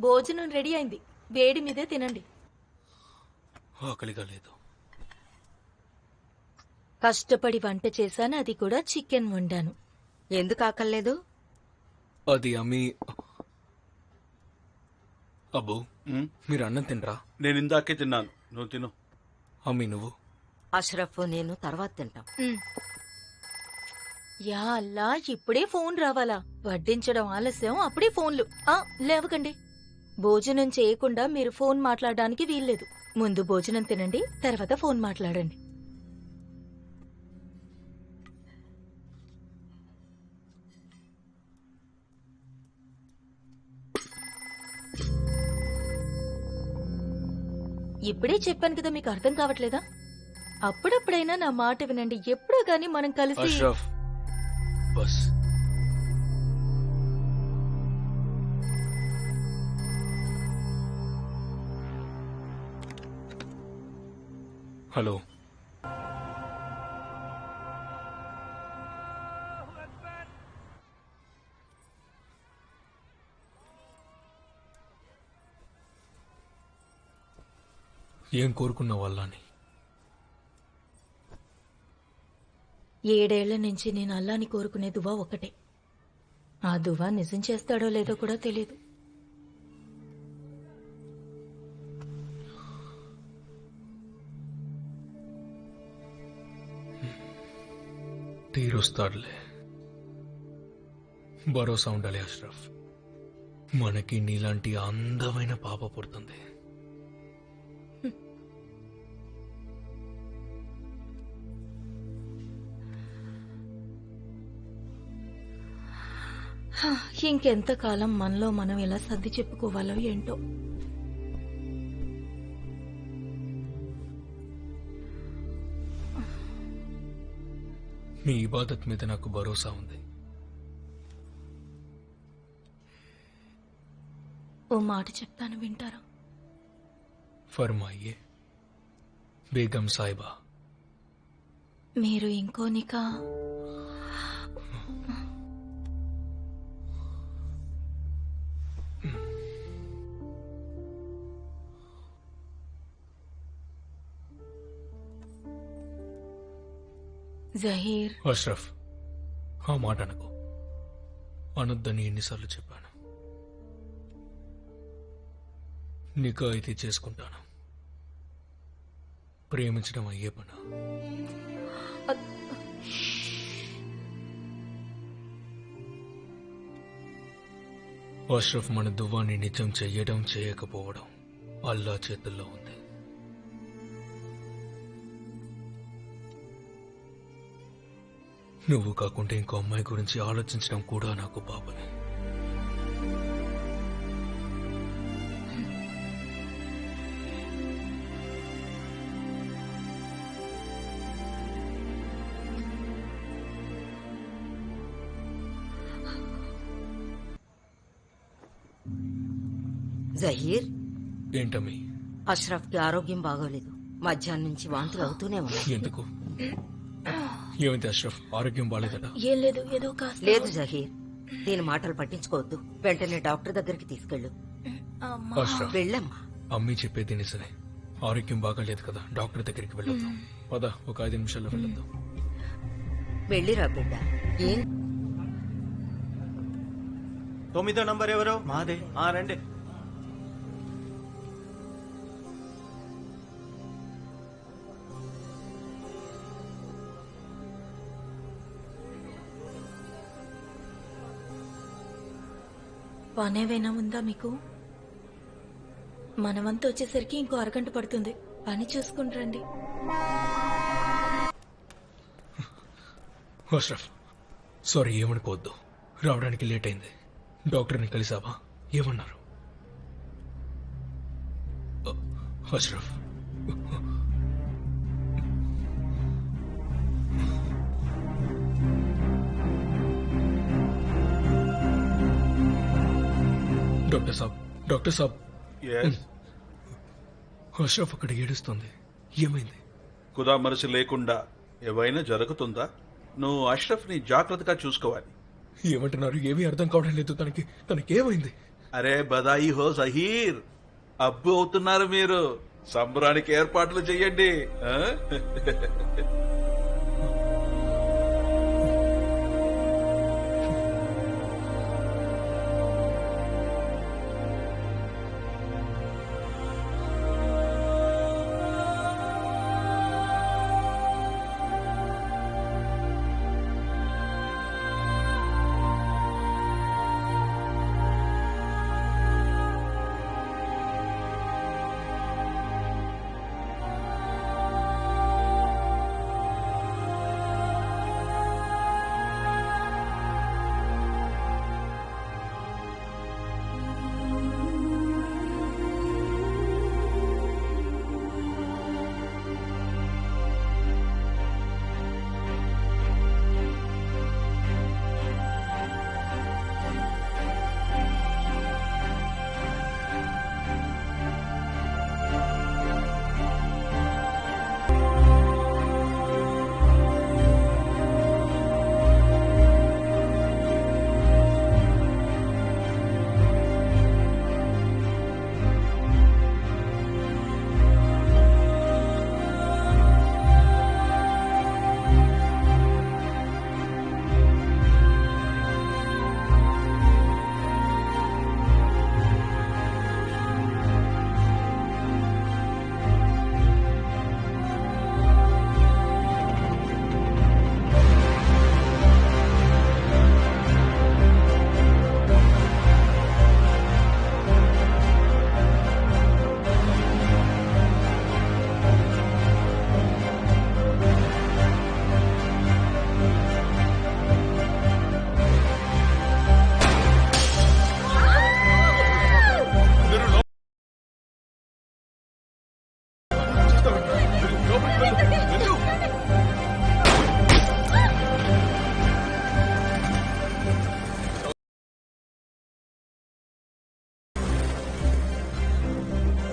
భోజనం రెడీ అయింది, వేడి మీదే తినండి. ఆకలిగా లేదు. కష్టపడి వంట చేశాను, అది కూడా చికెన్ వండాను. ఎందుకు ఆకలేదు? అది అమ్మి. అబ్బు, మీరు అన్నం తినరా? నేను ఇందాకే తిన్నాను, నువ్వు తిను. అమ్మి నువ్వు? అష్రఫ్ నేను తర్వాత తింటాం. యా అల్లా, ఇప్పుడే ఫోన్ రావాలా? వడ్డించడం ఆలస్యం, అప్పుడే ఫోన్లు. లేవకండి. భోజనం చేయకుండా మీరు ఫోన్ మాట్లాడడానికి వీల్లేదు. ముందు భోజనం తినండి, తర్వాత ఫోన్ మాట్లాడండి. ఇప్పుడే చెప్పాను కదా, మీకు అర్థం కావట్లేదా? అప్పుడప్పుడైనా నా మాట వినండి. ఎప్పుడో గాని మనం కలిసి. అష్రఫ్ బస్. హలో, ఏం కోరుకున్న వాళ్ళని? 7 ఏళ్ల నుంచి నేను అల్లాని కోరుకునే దువా ఒకటే. ఆ దువా నిజం చేస్తాడో లేదో కూడా తెలియదు. తీరుస్తాడులే, భరోసా ఉండాలి అష్రఫ్. మనకి నీలాంటి అందమైన పాప పుడుతుంది. ఇంకెంతకాలం మనలో మనం ఎలా సర్ది చెప్పుకోవాలో ఏంటో. మీ ఇబాదత్ మీద నాకు భరోసా ఉంది. ఓ మాట చెప్తాను, వింటారా? ఫర్మాయియే బేగం సాయిబా. మీరు ఇంకో నికా జహీర్. అష్రఫ్, ఆ మాట అనకు. అనొద్దని ఎన్నిసార్లు చెప్పాను. నికా అయితే చేసుకుంటాను. ప్రేమించడం అయ్యే పనా? అష్రఫ్, మన దువ్వాన్ని నిజం చెయ్యడం చేయకపోవడం అల్లా చేతుల్లో ఉంది. నువ్వు కాకుండా ఇంకో అమ్మాయి గురించి ఆలోచించడం కూడా నాకు పాపనే. జహీర్, ఏంటమ్మి? అష్రఫ్ కి ఆరోగ్యం బాగోలేదు. మధ్యాహ్నం నుంచి వాంతులు అవుతూనే ఉన్నాయి. ఎందుకు? ఏమైంది అష్రఫ్? ఆరోగ్యం బాలేదట? ఏం లేదు, ఏదో కాస్త. లేదు జహీర్, దీని మాటలు పట్టించుకోవద్దు. వెంటనే డాక్టర్ దగ్గరికి తీసుకెళ్ళు. అష్రఫ్, వెళ్ళమ్మా. అమ్మీ చెప్పేది నిజమే. ఆరోగ్యం బాగాలేదు కదా, డాక్టర్ దగ్గరికి వెళ్ళొద్దాం. పద, ఒక 5 నిమిషాల్లో వెళ్ళొద్దాం. వెళ్ళిరా బిడ్డ. ఏం 9వ నంబర్ ఎవరు? మాదే. రండి. పనేవైనా ఉందా మీకు? మనమంతా వచ్చేసరికి ఇంకో అరగంట పడుతుంది. పని చూసుకుంటారండి. అష్రఫ్, సారీ, ఏమనుకోవద్దు. రావడానికి లేట్ అయింది. డాక్టర్ని కలిసావా? ఏమన్నారు? అష్రఫ్, డాక్టర్ సాబ్. అష్రఫ్ అక్కడ ఏడుస్తుంది. ఏమైంది? ఖుదా మనసు లేకుండా ఏవైనా జరుగుతుందా? నువ్వు అష్రఫ్ ని జాగ్రత్తగా చూసుకోవాలి. ఏమంటున్నారు? ఏమీ అర్థం కావడం లేదు. తనకేమైంది? అరే బదాయి హో జహీర్, అబ్బు అవుతున్నారు మీరు. సంబరానికి ఏర్పాట్లు చెయ్యండి. ఆ?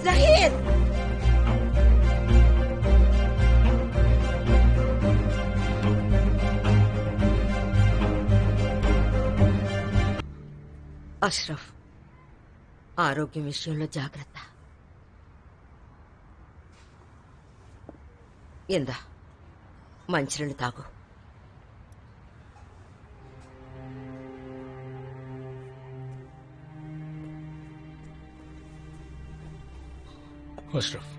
జహీర్ అష్రఫ్, ఆరోగ్యం విషయంలో జాగ్రత్త. ఇందా మంచినీళ్ళు తాగు. అష్రఫ్,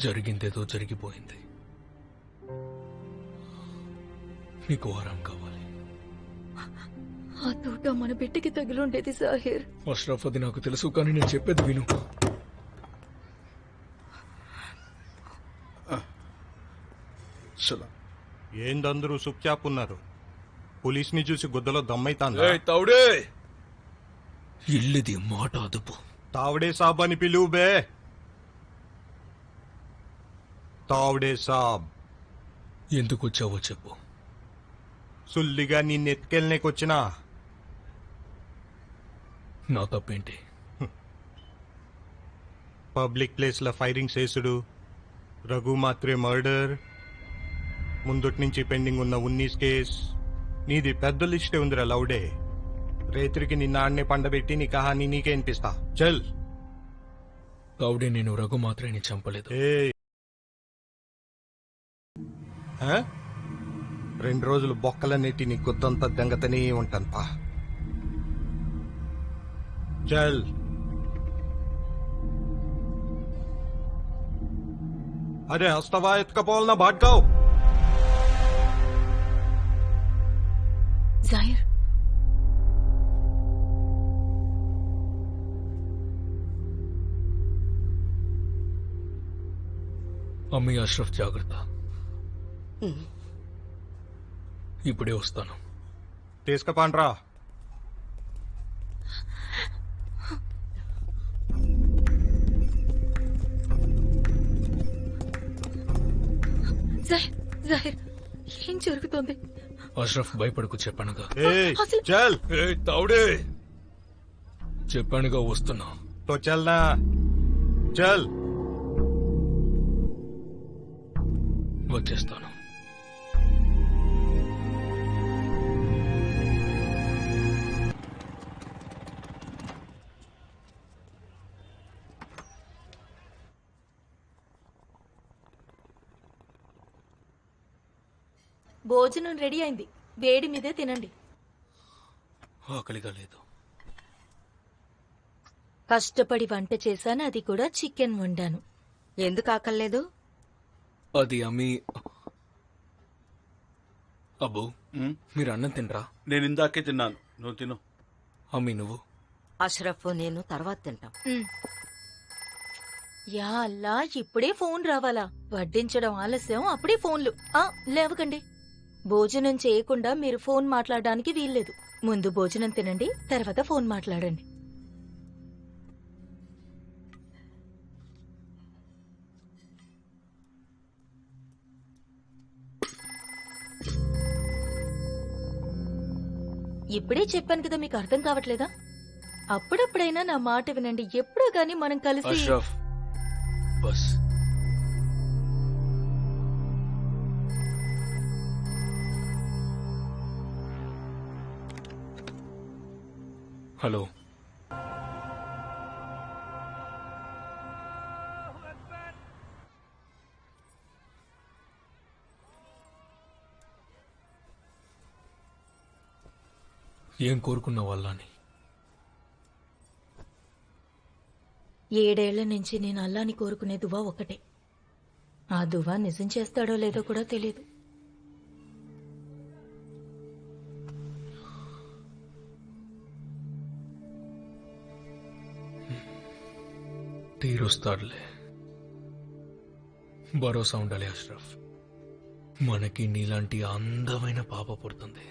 జరిగిందేదో జరిగిపోయింది. నీకు ఆరాం కావాలి. ఆ తోట మన బిడ్డకి తగిలుండేది సాహిర్. అష్రఫ్, అది నాకు తెలుసు, కానీ నేను చెప్పేది విను. సలాం. ఏందందరూ సుఖ్యాప్ ఉన్నారు? పోలీస్ని చూసి గుద్దలో దమ్మైతాందా? ఏయ్ తౌడే, ఇల్లుది మాట అదుపు. తావడే సాబ్ అని పిలువు బే. తావడే సాబ్. ఎందుకు వచ్చావో చెప్పు. సుల్లిగా నిన్నెత్తుకెళ్ళనేకొచ్చినా. నా తప్పేంటి? పబ్లిక్ ప్లేస్ లో ఫైరింగ్ చేసుడు, రఘు మాత్రే మర్డర్, ముందటి నుంచి పెండింగ్ ఉన్న 19 కేస్. నీది పెద్ద లిస్టే ఉందిరా లౌడే. రేత్రికి నిన్న ఆడనే పండబెట్టి నీ కహాని నీకే అనిపిస్తా. చల్. తౌడే, నేను రఘు మాత్రమే చంపలేదు. ఏ 2 రోజులు బొక్కలన్నిటి నీ గుద్దంతా దెంగతనే ఉంటాను పా. చల్. అరే హస్తవా ఎత్తుకపోవాలన్నా బాట్కావు. జాహిర్, అమ్మీ, అష్రఫ్ జాగ్రత్త. ఇప్పుడే వస్తాను. తీసుకపోండ్రా. జాహిర్, జాహిర్, ఏం జరుగుతోంది? అష్రఫ్, భయపడకు, చెప్పానుగా. ఏయ్, అసలు- చల్. ఏయ్ తౌడే, చెప్పానుగా వస్తున్నా. తో చల్నా. చల్. వచ్చేస్తాను. భోజనం రెడీ అయింది, వేడి మీదే తినండి. ఆకలిగా లేదు. కష్టపడి వంట చేశాను, అది కూడా చికెన్ వండాను. ఎందుకు ఆకలేదు? అది అమ్మి. అబ్బు, ఉమ్, మీరు అన్నం తినరా? నేను ఇందాకే తిన్నాను, నువ్వు తిను. అమ్మి నువ్వు? అష్రఫ్ నేను తర్వాత తింటాం. ఉమ్. యా అల్లా, ఇప్పుడే ఫోన్ రావాలా? వడ్డించడం ఆలస్యం, అప్పుడే ఫోన్లు. లేవకండి. భోజనం చేయకుండా మీరు ఫోన్ మాట్లాడడానికి వీల్లేదు. ముందు భోజనం తినండి, తర్వాత ఫోన్ మాట్లాడండి. ఇప్పుడే చెప్పాను కదా, మీకు అర్థం కావట్లేదా? అప్పుడప్పుడైనా నా మాట వినండి. ఎప్పుడో గాని మనం కలిసి. అష్రఫ్, బస్. హలో. ఏం కోరుకున్న వాళ్ళని? 7 ఏళ్ల నుంచి నేను అల్లాని కోరుకునే దువా ఒకటే. ఆ దువా నిజం చేస్తాడో లేదో కూడా తెలియదు. తీరుస్తాడులే. భరోసా ఉండాలి అష్రఫ్. మనకి నీలాంటి అందమైన పాప పుడుతుంది.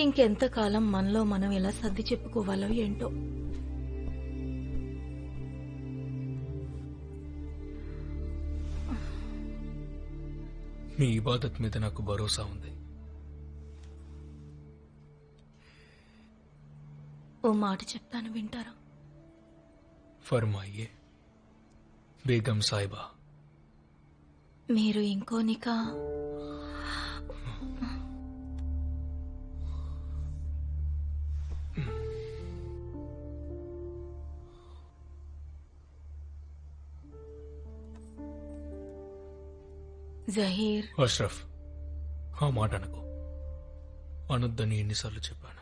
ఇంకెంతకాలం మనలో మనం ఎలా సర్ది చెప్పుకోవాలో ఏంటో. మీ ఇబాదత్ మీద నాకు భరోసా ఉంది. ఓ మాట చెప్తాను, వింటారా? ఫర్మాయియే బేగం సాహిబా. మీరు ఇంకో నికా జహీర్. అష్రఫ్, ఆ మాట అనుకో. అనొద్దని ఎన్నిసార్లు చెప్పాను.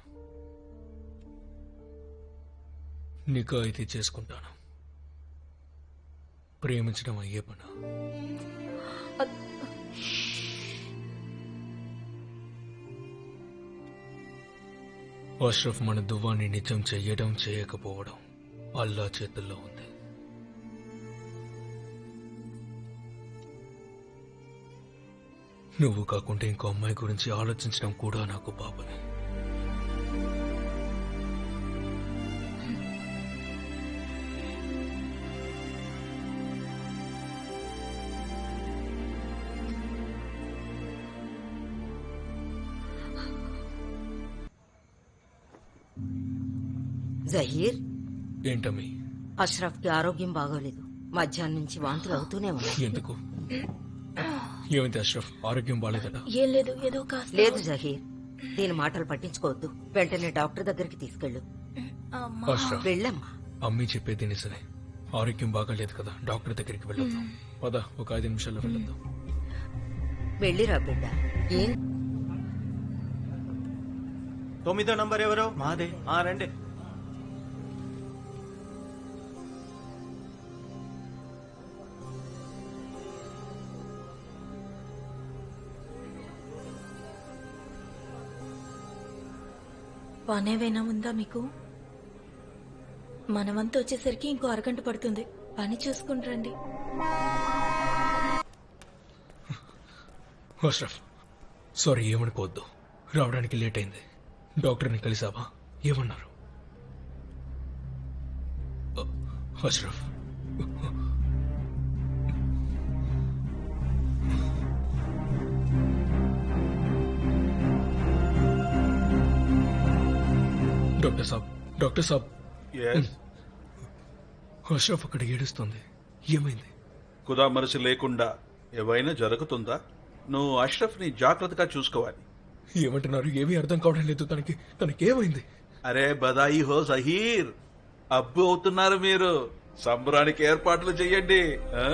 నికా అయితే చేసుకుంటాను. ప్రేమించడం అయ్యే పనా? అష్రఫ్, మన దువ్వాన్ని నిజం చెయ్యడం చేయకపోవడం అల్లా చేతుల్లో ఉంది. నువ్వు కాకుంటే ఇంకో అమ్మాయి గురించి ఆలోచించడం కూడా నాకు పాపమే. జహీర్, ఏంటమ్మి? అష్రఫ్ కి ఆరోగ్యం బాగోలేదు. మధ్యాహ్నం నుంచి వాంతులు అవుతూనే ఉన్నాయి. ఎందుకు? ఏమైంది అష్రఫ్? ఆరోగ్యం బాలేదట? ఏం లేదు, ఏదో కాస్త. లేదు జహీర్, దీని మాటలు పట్టించుకోవద్దు. వెంటనే డాక్టర్ దగ్గరికి తీసుకెళ్ళు. అమ్మా. అష్రఫ్, వెళ్ళమ్మా. అమ్మి చెప్పేది నిజమే. ఆరోగ్యం బాగాలేదు కదా, డాక్టర్ దగ్గరికి వెళ్ళొద్దాం. పద, ఒక 5 నిమిషాల్లో వెళ్ళొద్దాం. వెళ్ళిరా బిడ్డ. ఏం 9వ నంబర్ ఎవరు? మాదే. రండి. పనేవైనా ఉందా మీకు? మనవంతా వచ్చేసరికి ఇంకో అరగంట పడుతుంది. పని చూసుకుని రండి. అష్రఫ్, సారీ, ఏమనుకోవద్దు. రావడానికి లేట్ అయింది. డాక్టర్ని కలిసావా? ఏమన్నారు? అష్రఫ్, డాక్టర్ సాబ్. Yes? అష్రఫ్ అక్కడ ఏడుస్తుంది. ఏమైంది? ఖుదా మనసు లేకుండా ఏవైనా జరుగుతుందా? నువ్వు అష్రఫ్ ని జాగ్రత్తగా చూసుకోవాలి. ఏమంటున్నారు? ఏమీ అర్థం కావడం లేదు. తనకేమైంది? అరే బదాయి హో సహీర్, అబ్బు అవుతున్నారు మీరు. సంబరానికి ఏర్పాట్లు చెయ్యండి. ఆ?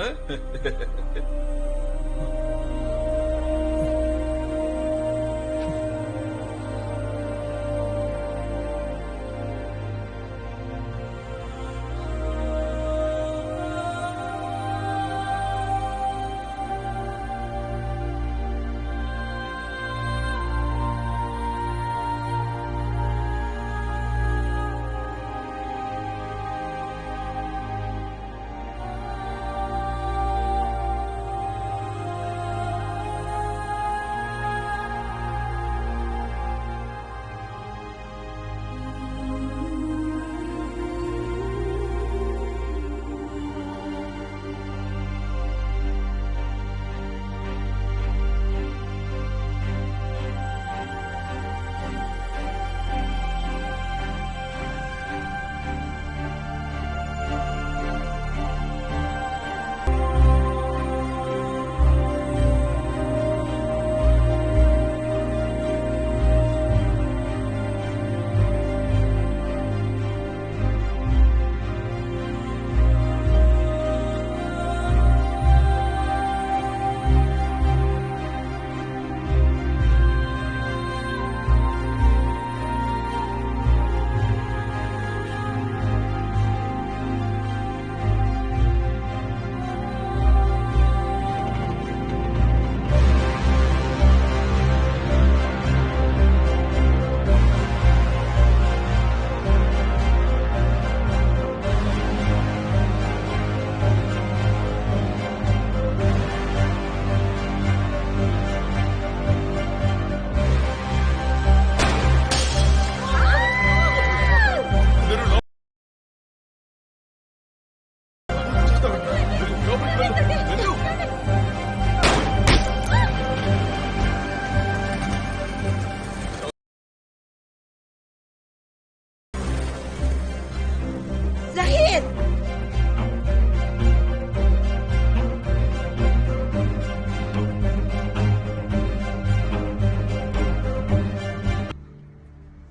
జహీర్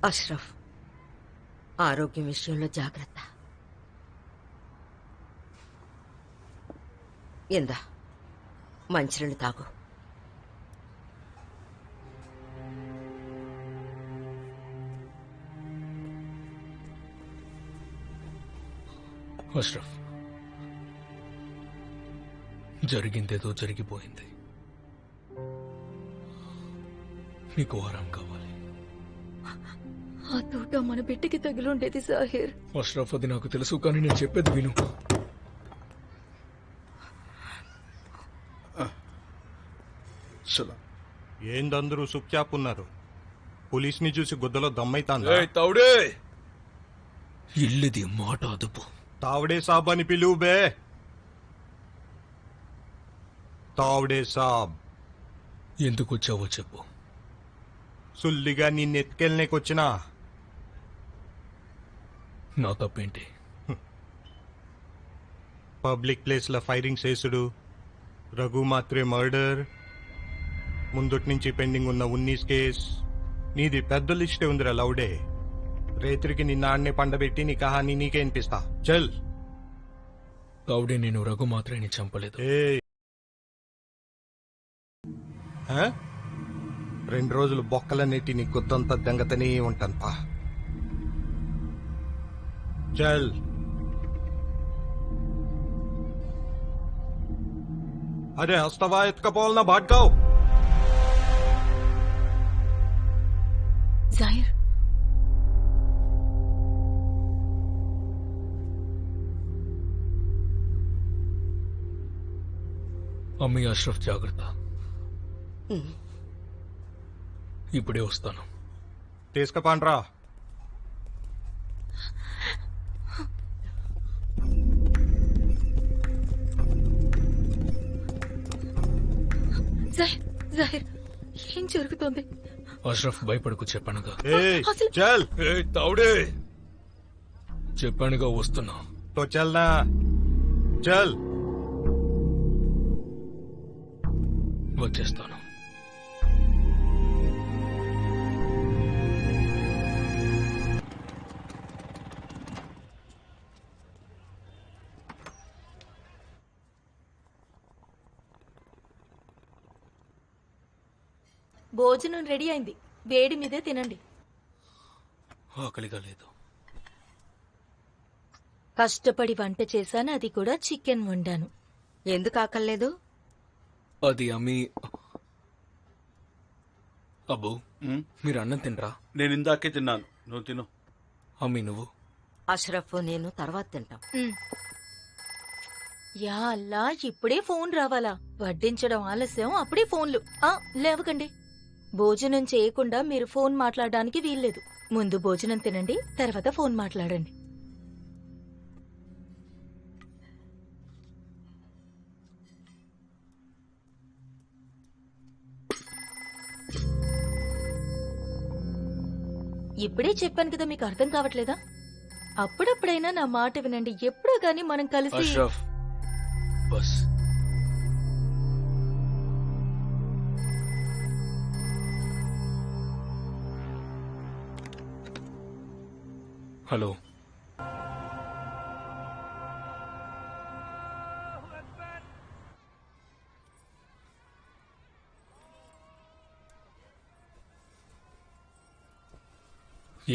అష్రఫ్, ఆరోగ్యం విషయంలో జాగ్రత్త. ఇందా మంచినీళ్ళు తాగు. అష్రఫ్, జరిగిందేదో జరిగిపోయింది. నీకు ఆరాం కావాలి. ఆ తోట మన బిడ్డకి తగిలుండేది సాహిర్. అష్రఫ్, అది నాకు తెలుసు, కానీ నేను చెప్పేది విను. సలాం. ఏందందరూ సుఖ్యాప్ ఉన్నారు? పోలీస్ని చూసి గుద్దలో దమ్మైతాందా? తౌడే, ఇల్లుది మాట అదుపు. తావడే సాబ్ అని పిలువు బే. తావడే సాబ్. ఎందుకు వచ్చావో చెప్పు. సుల్లిగా నిన్నెత్తుకెళ్ళనేకొచ్చినా. నా తప్పేంటి? పబ్లిక్ ప్లేస్ లో ఫైరింగ్ చేసుడు, రఘు మాత్రే మర్డర్, ముందుటి నుంచి పెండింగ్ ఉన్న 19 కేస్. నీది పెద్ద లిస్టే ఉందిరా లౌడే. రేత్రికి నిన్న ఆడనే పండబెట్టి నీ కహాని నీకే అనిపిస్తా. చల్. తౌడే, నేను రఘు మాత్రమే చంపలేదు. ఏ 2 రోజులు బొక్కలన్నిటి నీ గుద్దంతా దెంగతనే ఉంటాను పా. చల్. అరే హస్తవా ఎత్తుకపోవాలన్నా బాట్కావు. జాహిర్, అమ్మీ, అష్రఫ్ జాగ్రత్త. ఇప్పుడే వస్తాను. తీసుకపోండ్రా. జాహిర్, జాహిర్, ఏం జరుగుతోంది? అష్రఫ్, భయపడకు, చెప్పానుగా. ఏయ్, అసలు- చల్. తౌడే, చెప్పానుగా వస్తున్నా. తో చల్నా. చల్. వచ్చేస్తాను. భోజనం రెడీ అయింది, వేడి మీదే తినండి. ఆకలిగా లేదు. కష్టపడి వంట చేశాను, అది కూడా చికెన్ వండాను. ఎందుకు ఆకలేదు? అది అమ్మి. అబ్బు, ఉమ్, మీరు అన్నం తినరా? నేను ఇందాకే తిన్నాను, నువ్వు తిను. అమ్మి నువ్వు? అష్రఫ్ నేను తర్వాత తింటాం. ఉమ్. యా అల్లా, ఇప్పుడే ఫోన్ రావాలా? వడ్డించడం ఆలస్యం, అప్పుడే ఫోన్లు. లేవకండి. భోజనం చేయకుండా మీరు ఫోన్ మాట్లాడడానికి వీల్లేదు. ముందు భోజనం తినండి, తర్వాత ఫోన్ మాట్లాడండి. ఇప్పుడే చెప్పాను కదా, మీకు అర్థం కావట్లేదా? అప్పుడప్పుడైనా నా మాట వినండి. ఎప్పుడో గాని మనం కలిసి. అష్రఫ్, బస్. హలో.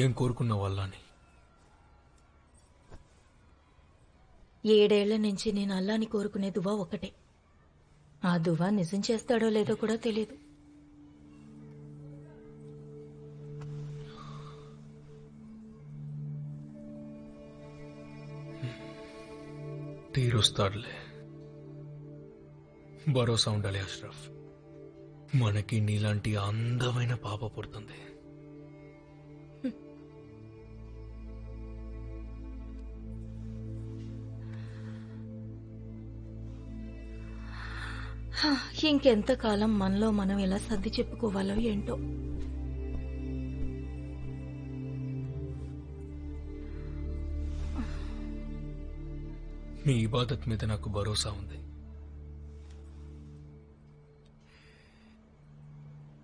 ఏం కోరుకున్న వాళ్ళని? 7 ఏళ్ల నుంచి నేను అల్లాని కోరుకునే దువా ఒకటే. ఆ దువా నిజం చేస్తాడో లేదో కూడా తెలియదు. తీరుస్తాడులే. భరోసా ఉండాలి అష్రఫ్. మనకి నీలాంటి అందమైన పాప పుడుతుంది. ఇంకెంతకాలం మనలో మనం ఎలా సర్ది చెప్పుకోవాలో ఏంటో. మీ ఇబాదత్ మీద నాకు భరోసా ఉంది.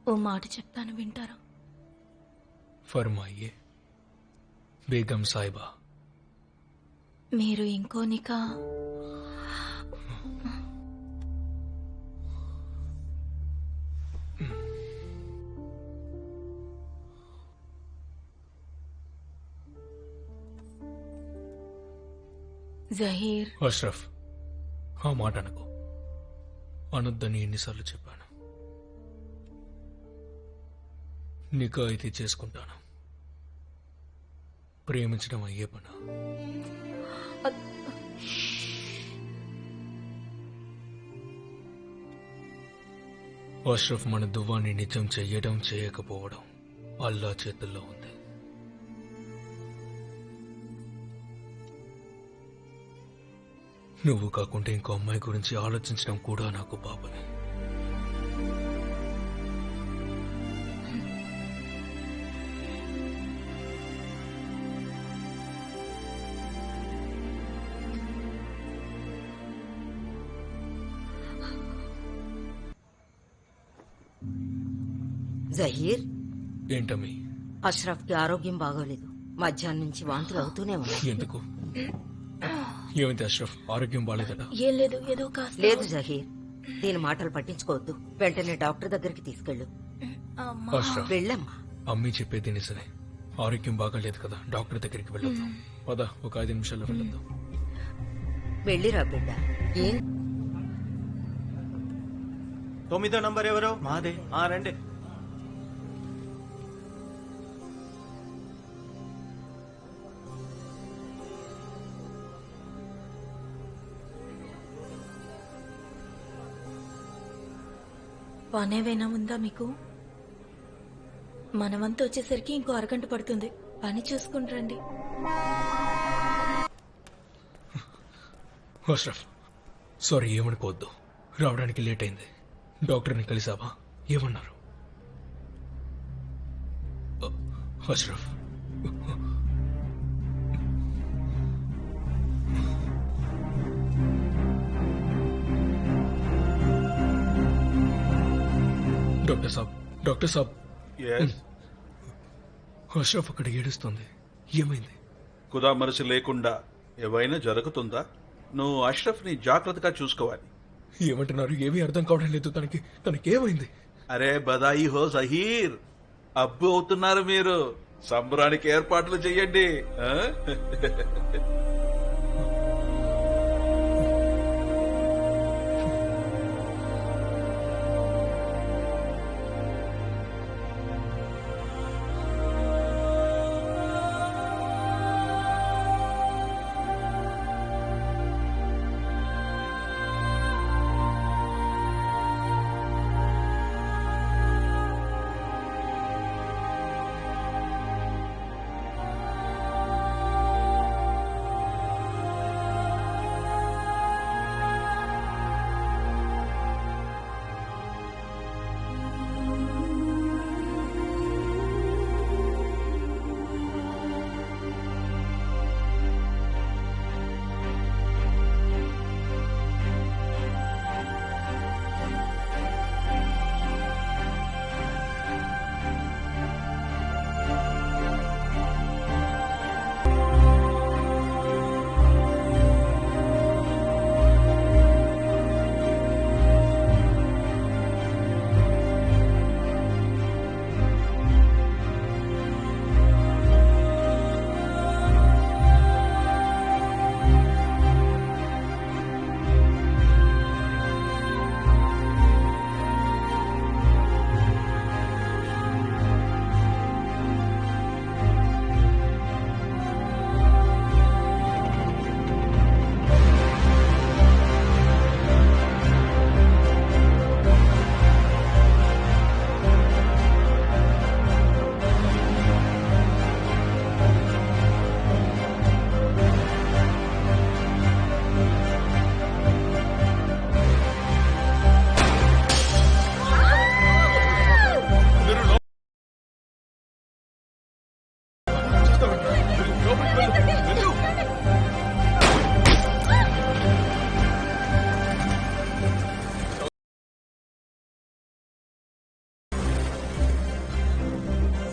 ఓ మాట చెప్తాను, వింటారా? ఫర్మాయియే బేగం సాహిబా. మీరు ఇంకో నికా జహీర్. అష్రఫ్, ఆ మాట అనకు. అనొద్దని ఎన్నిసార్లు చెప్పాను. నికా అయితే చేసుకుంటాను. ప్రేమించడం అయ్యే పనా? అష్రఫ్, మన దువ్వాన్ని నిజం చెయ్యడం చేయకపోవడం అల్లా చేతుల్లో ఉంది. నువ్వు కాకుంటే ఇంకో అమ్మాయి గురించి ఆలోచించడం కూడా నాకు పాపమే. జహీర్, ఏంటమ్మి? అష్రఫ్ కి ఆరోగ్యం బాగోలేదు. మధ్యాహ్నం నుంచి వాంతులు అవుతూనే ఉన్నాయి. ఎందుకు? ఏమైంది అష్రఫ్? ఆరోగ్యం బాలేదట? ఏం లేదు, ఏదో కాస్త. లేదు జహీర్, దీని మాటలు పట్టించుకోవద్దు. వెంటనే డాక్టర్ దగ్గరికి తీసుకెళ్ళు. అమ్మా. అష్రఫ్, వెళ్ళమ్మా. అమ్మి చెప్పేది నిజమే. ఆరోగ్యం బాగాలేదు కదా, డాక్టర్ దగ్గరికి వెళ్ళొద్దాం. పద, ఒక 5 నిమిషాల్లో వెళ్ళొద్దాం. వెళ్ళిరా బిడ్డ. ఏం 9వ నంబర్ ఎవరు? మాదే. రండి. పనేవైనా ఉందా మీకు? మనవంతా వచ్చేసరికి ఇంకో అరగంట పడుతుంది. పని చూసుకుంటారండి. అష్రఫ్, సారీ, ఏమనుకోవద్దు. రావడానికి లేట్ అయింది. డాక్టర్ని కలిసావా? ఏమన్నారు? అష్రఫ్, డాక్టర్ సాబ్. ఎస్, అష్రఫ్ అక్కడ ఏడుస్తుంది. ఏమైంది? ఖుదా మనసు లేకుండా ఏవైనా జరుగుతుందా? నువ్వు అష్రఫ్ ని జాగ్రత్తగా చూసుకోవాలి. ఏమంటున్నారు? ఏమీ అర్థం కావడం లేదు. తనకేమైంది? అరే బదాయి హో జహీర్, అబ్బు అవుతున్నారు మీరు. సంబరానికి ఏర్పాట్లు చెయ్యండి. ఆ?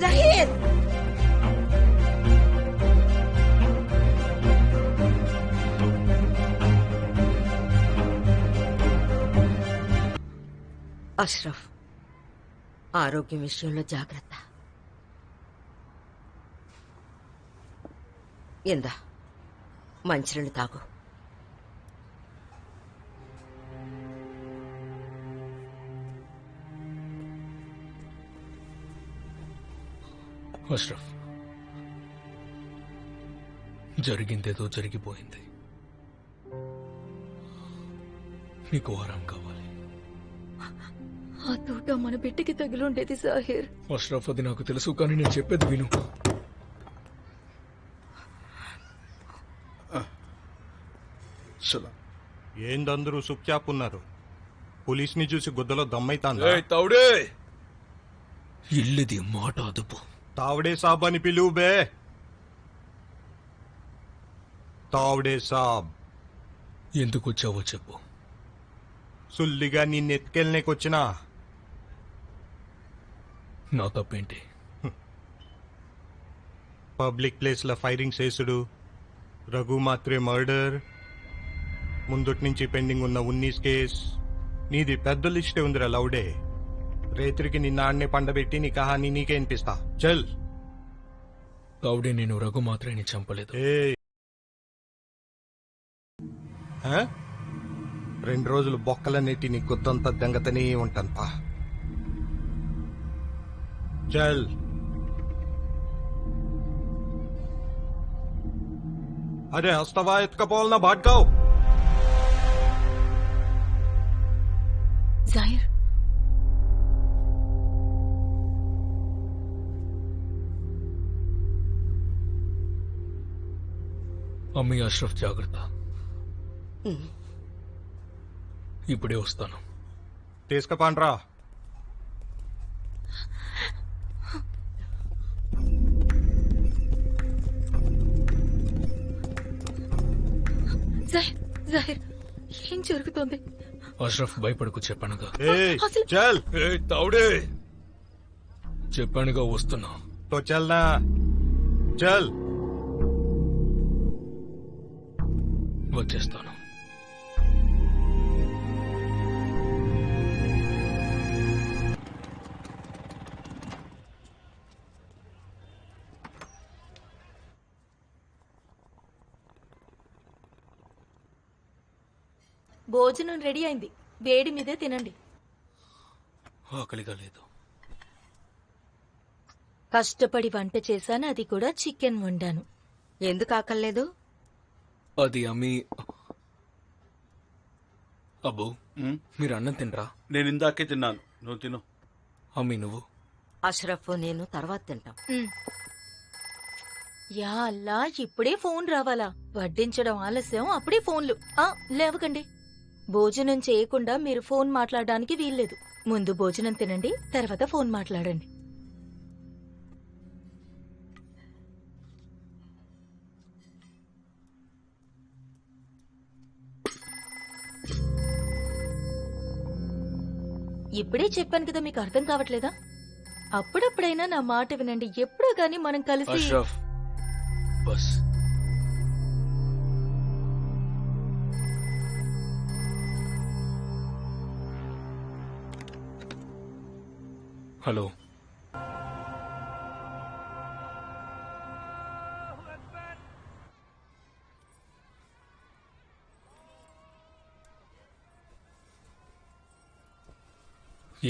జహీర్ అష్రఫ్, ఆరోగ్యం విషయంలో జాగ్రత్త. ఎందా మంచినీళ్ళు తాగు. అష్రఫ్, జరిగిందేదో జరిగిపోయింది. నీకు ఆరాం కావాలి. ఆ తోట మన బిడ్డకి తగిలుండేది జాహిర్. అష్రఫ్, అది నాకు తెలుసు, కానీ నేను చెప్పేది విను. చలో. ఏందందరూ సుఖ్యాప్ ఉన్నారు? పోలీస్ని చూసి గుద్దలో దమ్మైతాందా? తౌడే, ఇల్లుది మాట అదుపు. తావడే సాబ్ అని పిలువు బే. తావడే సాబ్. ఎందుకు వచ్చావో చెప్పు. సుల్లిగా నిన్నెత్తుకెళ్ళనేకొచ్చినా. నా తప్పేంటి? పబ్లిక్ ప్లేస్ లో ఫైరింగ్ చేసుడు, రఘు మాత్రే మర్డర్, ముందుటి నుంచి పెండింగ్ ఉన్న 19 కేస్. నీది పెద్ద లిస్టే ఉందిరా లౌడే. రేత్రికి నిన్న ఆడనే పండబెట్టి నీ కహాని నీకే అనిపిస్తా. చల్. తౌడే, నేను రఘు మాత్రమే చంపలేదు. ఏ 2 రోజులు బొక్కలన్నిటి నీ గుద్దంతా దెంగతనే ఉంటాను పా. చల్. అరే హస్తవా ఎత్తుకపోవాలన్నా బాట్కావు. జాహిర్, అమ్మీ, అష్రఫ్ జాగ్రత్త. ఇప్పుడే వస్తాను. తీసుకపోండ్రా. జాహిర్, జాహిర్, ఏం జరుగుతోంది? అష్రఫ్, భయపడకు, చెప్పానుగా. ఏయ్, అసలు- చల్. తౌడే, చెప్పానుగా వస్తున్నా. తో చల్నా. చల్. వచ్చేస్తాను. భోజనం రెడీ అయింది, వేడి మీదే తినండి. ఆకలిగా లేదు. కష్టపడి వంట చేశాను, అది కూడా చికెన్ వండాను. ఎందుకు ఆకలేదు? అది అమ్మి. అబ్బు, ఉమ్, మీరు అన్నం తినరా? నేను ఇందాకే తిన్నాను, నువ్వు తిను. అమ్మి నువ్వు? అష్రఫ్ నేను తర్వాత తింటాం. ఉమ్. యా అల్లా, ఇప్పుడే ఫోన్ రావాలా? వడ్డించడం ఆలస్యం, అప్పుడే ఫోన్లు. లేవకండి. భోజనం చేయకుండా మీరు ఫోన్ మాట్లాడడానికి వీల్లేదు. ముందు భోజనం తినండి, తర్వాత ఫోన్ మాట్లాడండి. ఇప్పుడే చెప్పాను కదా, మీకు అర్థం కావట్లేదా? అప్పుడప్పుడైనా నా మాట వినండి. ఎప్పుడో గాని మనం కలిసి. అష్రఫ్, బస్. హలో.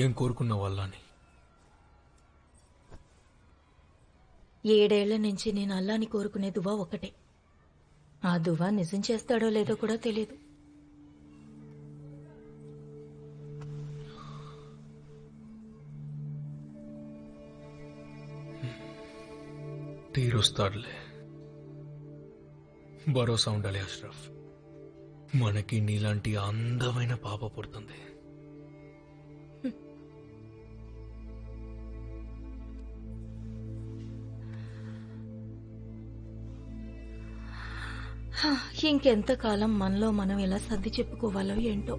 ఏం కోరుకున్న వాళ్ళని? 7 ఏళ్ల నుంచి నేను అల్లాని కోరుకునే దువా ఒకటే. ఆ దువా నిజం చేస్తాడో లేదో కూడా తెలియదు. తీరుస్తాడులే. భరోసా ఉండాలి అష్రఫ్. మనకి నీలాంటి అందమైన పాప పుడుతుంది. ఇంకెంతకాలం మనలో మనం ఎలా సర్ది చెప్పుకోవాలో ఏంటో.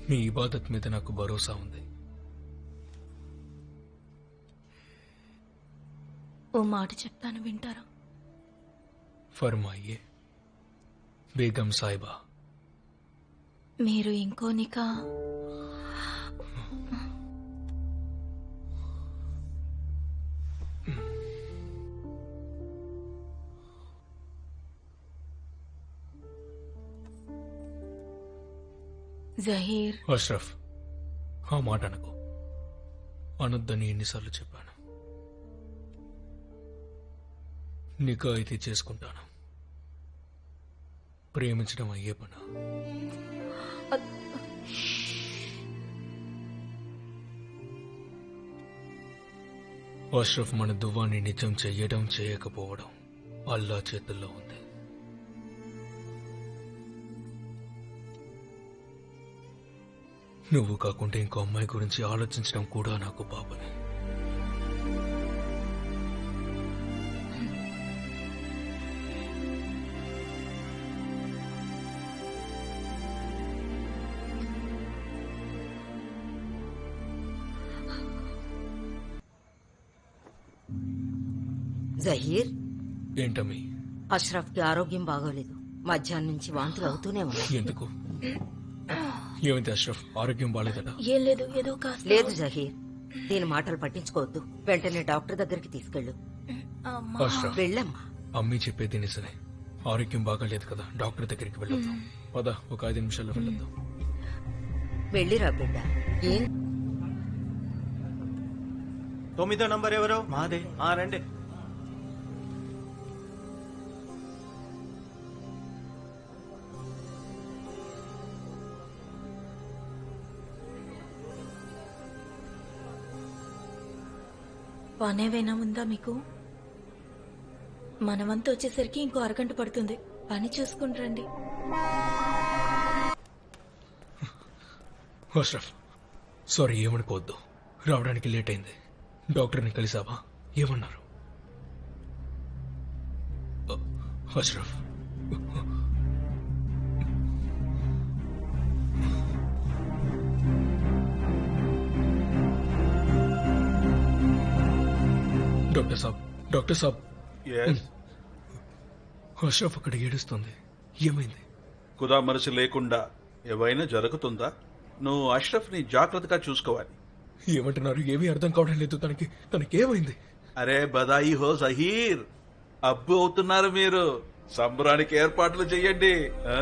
మీ ఇబాదత్ మీద నాకు భరోసా ఉంది. ఓ మాట చెప్తాను, వింటారా? ఫర్మాయియే బేగం సాహిబా. మీరు ఇంకో నికా జహీర్. అష్రఫ్, ఆ మాట అనకు. అనొద్దని ఎన్నిసార్లు చెప్పాను. నికా అయితే చేసుకుంటాను. ప్రేమించడం అయ్యే పనా? అష్రఫ్, మన దువ్వాన్ని నిజం చెయ్యడం చేయకపోవడం అల్లా చేతుల్లో ఉంది. నువ్వు కాకుంటే ఇంకో అమ్మాయి గురించి ఆలోచించడం కూడా నాకు పాపనే. జహీర్, ఏంటమ్మి? అష్రఫ్ కి ఆరోగ్యం బాగోలేదు. మధ్యాహ్నం నుంచి వాంతులు అవుతూనే ఉన్నాయి. ఎందుకు? ఏమైంది అష్రఫ్? ఆరోగ్యం బాలేదట? ఏం లేదు, ఏదో కాస్త. లేదు జహీర్, దీని మాటలు పట్టించుకోవద్దు. వెంటనే డాక్టర్ దగ్గరికి తీసుకెళ్ళు. అమ్మా. అష్రఫ్, వెళ్ళమ్మా. అమ్మి చెప్పేది నిజమే. ఆరోగ్యం బాగాలేదు కదా, డాక్టర్ దగ్గరికి వెళ్ళొద్దాం. పద, ఒక 5 నిమిషాల్లో వెళ్ళొద్దాం. వెళ్ళిరా బిడ్డ. ఏం 9వ నంబర్ ఎవరు? మాదే. రండి. పనేవైనా ఉందా మీకు? మనమంతా వచ్చేసరికి ఇంకో అరగంట పడుతుంది. పని చూసుకుంటారండి. అష్రఫ్, సారీ, ఏమనుకోవద్దు. రావడానికి లేట్ అయింది. డాక్టర్ని కలిసావా? ఏమన్నారు? అష్రఫ్, డాక్టర్ సాబ్. ఎస్, అష్రఫ్ అక్కడ ఏడుస్తుంది. ఏమైంది? కుదా మనసు లేకుండా ఏవైనా జరుగుతుందా? నువ్వు అష్రఫ్ ని జాగ్రత్తగా చూసుకోవాలి. ఏమంటున్నారు? ఏమీ అర్థం కావడం లేదు. తనకేమైంది? అరే బదాయి హో జహీర్, అబ్బు అవుతున్నారు మీరు. సంబరానికి ఏర్పాట్లు చెయ్యండి. ఆ?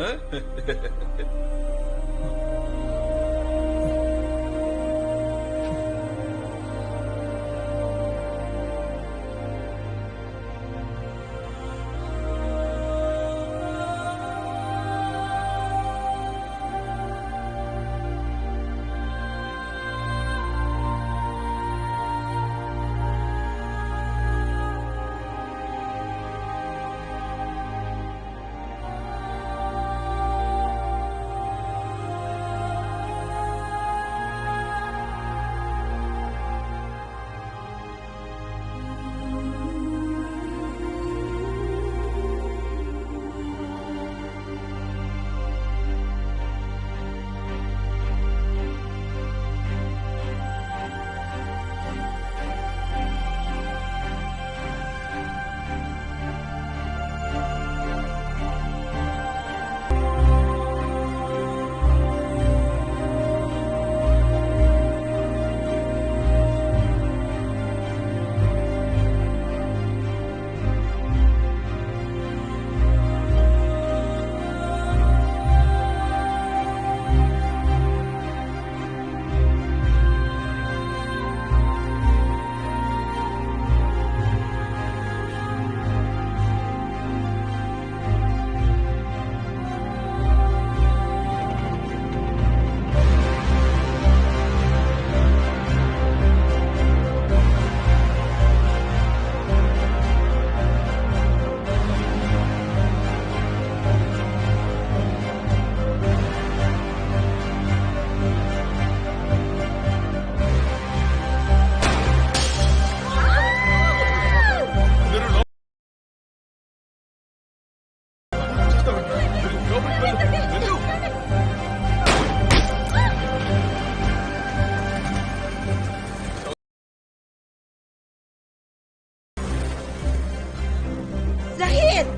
జహీర్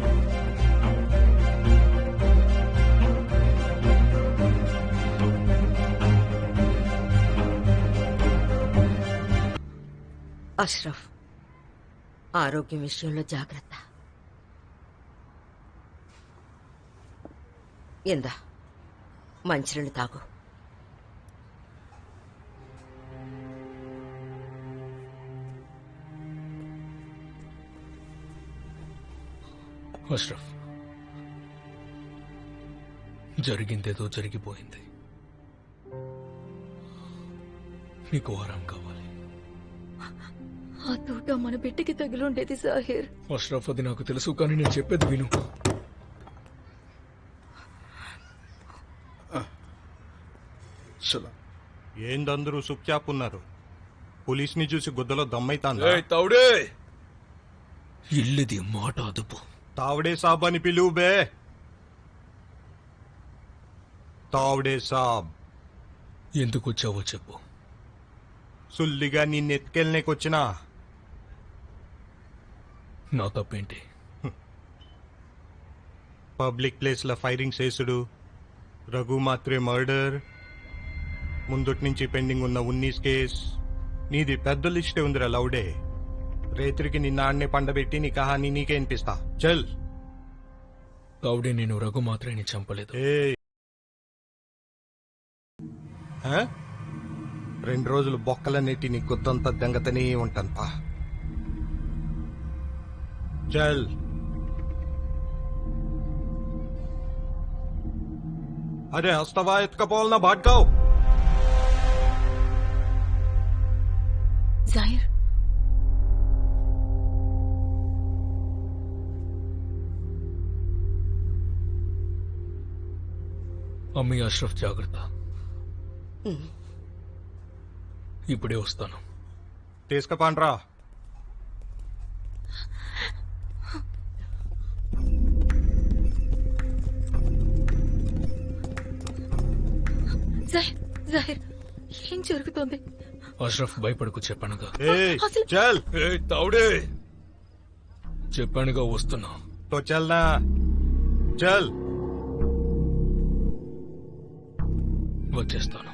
అష్రఫ్, ఆరోగ్యం విషయంలో జాగ్రత్త. ఇందా మంచినీళ్ళు తాగు. అష్రఫ్, జరిగిందేదో జరిగిపోయింది. నీకు ఆరాం కావాలి. ఆ తోట మన బిడ్డకి తగిలుండేది జాహిర్. అష్రఫ్, అది నాకు తెలుసు, కానీ నేను చెప్పేది విను. సలాం. ఏందందరూ సుఖ్యాప్ ఉన్నారు? పోలీస్ని చూసి గుద్దలో దమ్మైతాందా? తౌడే, ఇల్లుది మాట అదుపు. తావడే సాబ్ అని పిలువు బే. తావడే సాబ్. ఎందుకు వచ్చావో చెప్పు. సుల్లిగా నిన్నెత్తుకెళ్ళనేకొచ్చినా. నా తప్పేంటి? పబ్లిక్ ప్లేస్ లో ఫైరింగ్ చేసుడు, రఘు మాత్రే మర్డర్, ముందటి నుంచి పెండింగ్ ఉన్న 19 కేస్. నీది పెద్ద లిస్టే ఉందిరా లౌడే. రేత్రికి నిన్న ఆడనే పండబెట్టి నీ కహానీ నీకే అనిపిస్తా. చల్. తౌడే, నేను రఘు మాత్రమే చంపలేదు. ఏ 2 రోజులు బొక్కలన్నిటి నీ గుద్దంతా దెంగతనే ఉంటాను పా. చల్. అరే హస్తవా ఎత్తుకపోవాలన్నా బాట్కావు. జాహిర్, అమ్మీ, అష్రఫ్ జాగ్రత్త. ఇప్పుడే వస్తాను. తీసుకపోండ్రా. జాహిర్, జాహిర్, ఏం జరుగుతోంది? అష్రఫ్, భయపడకు, చెప్పానుగా. ఏయ్, అసలు- చల్. తౌడే, చెప్పానుగా వస్తున్నా. తో చల్నా. చల్. వచ్చేస్తాను.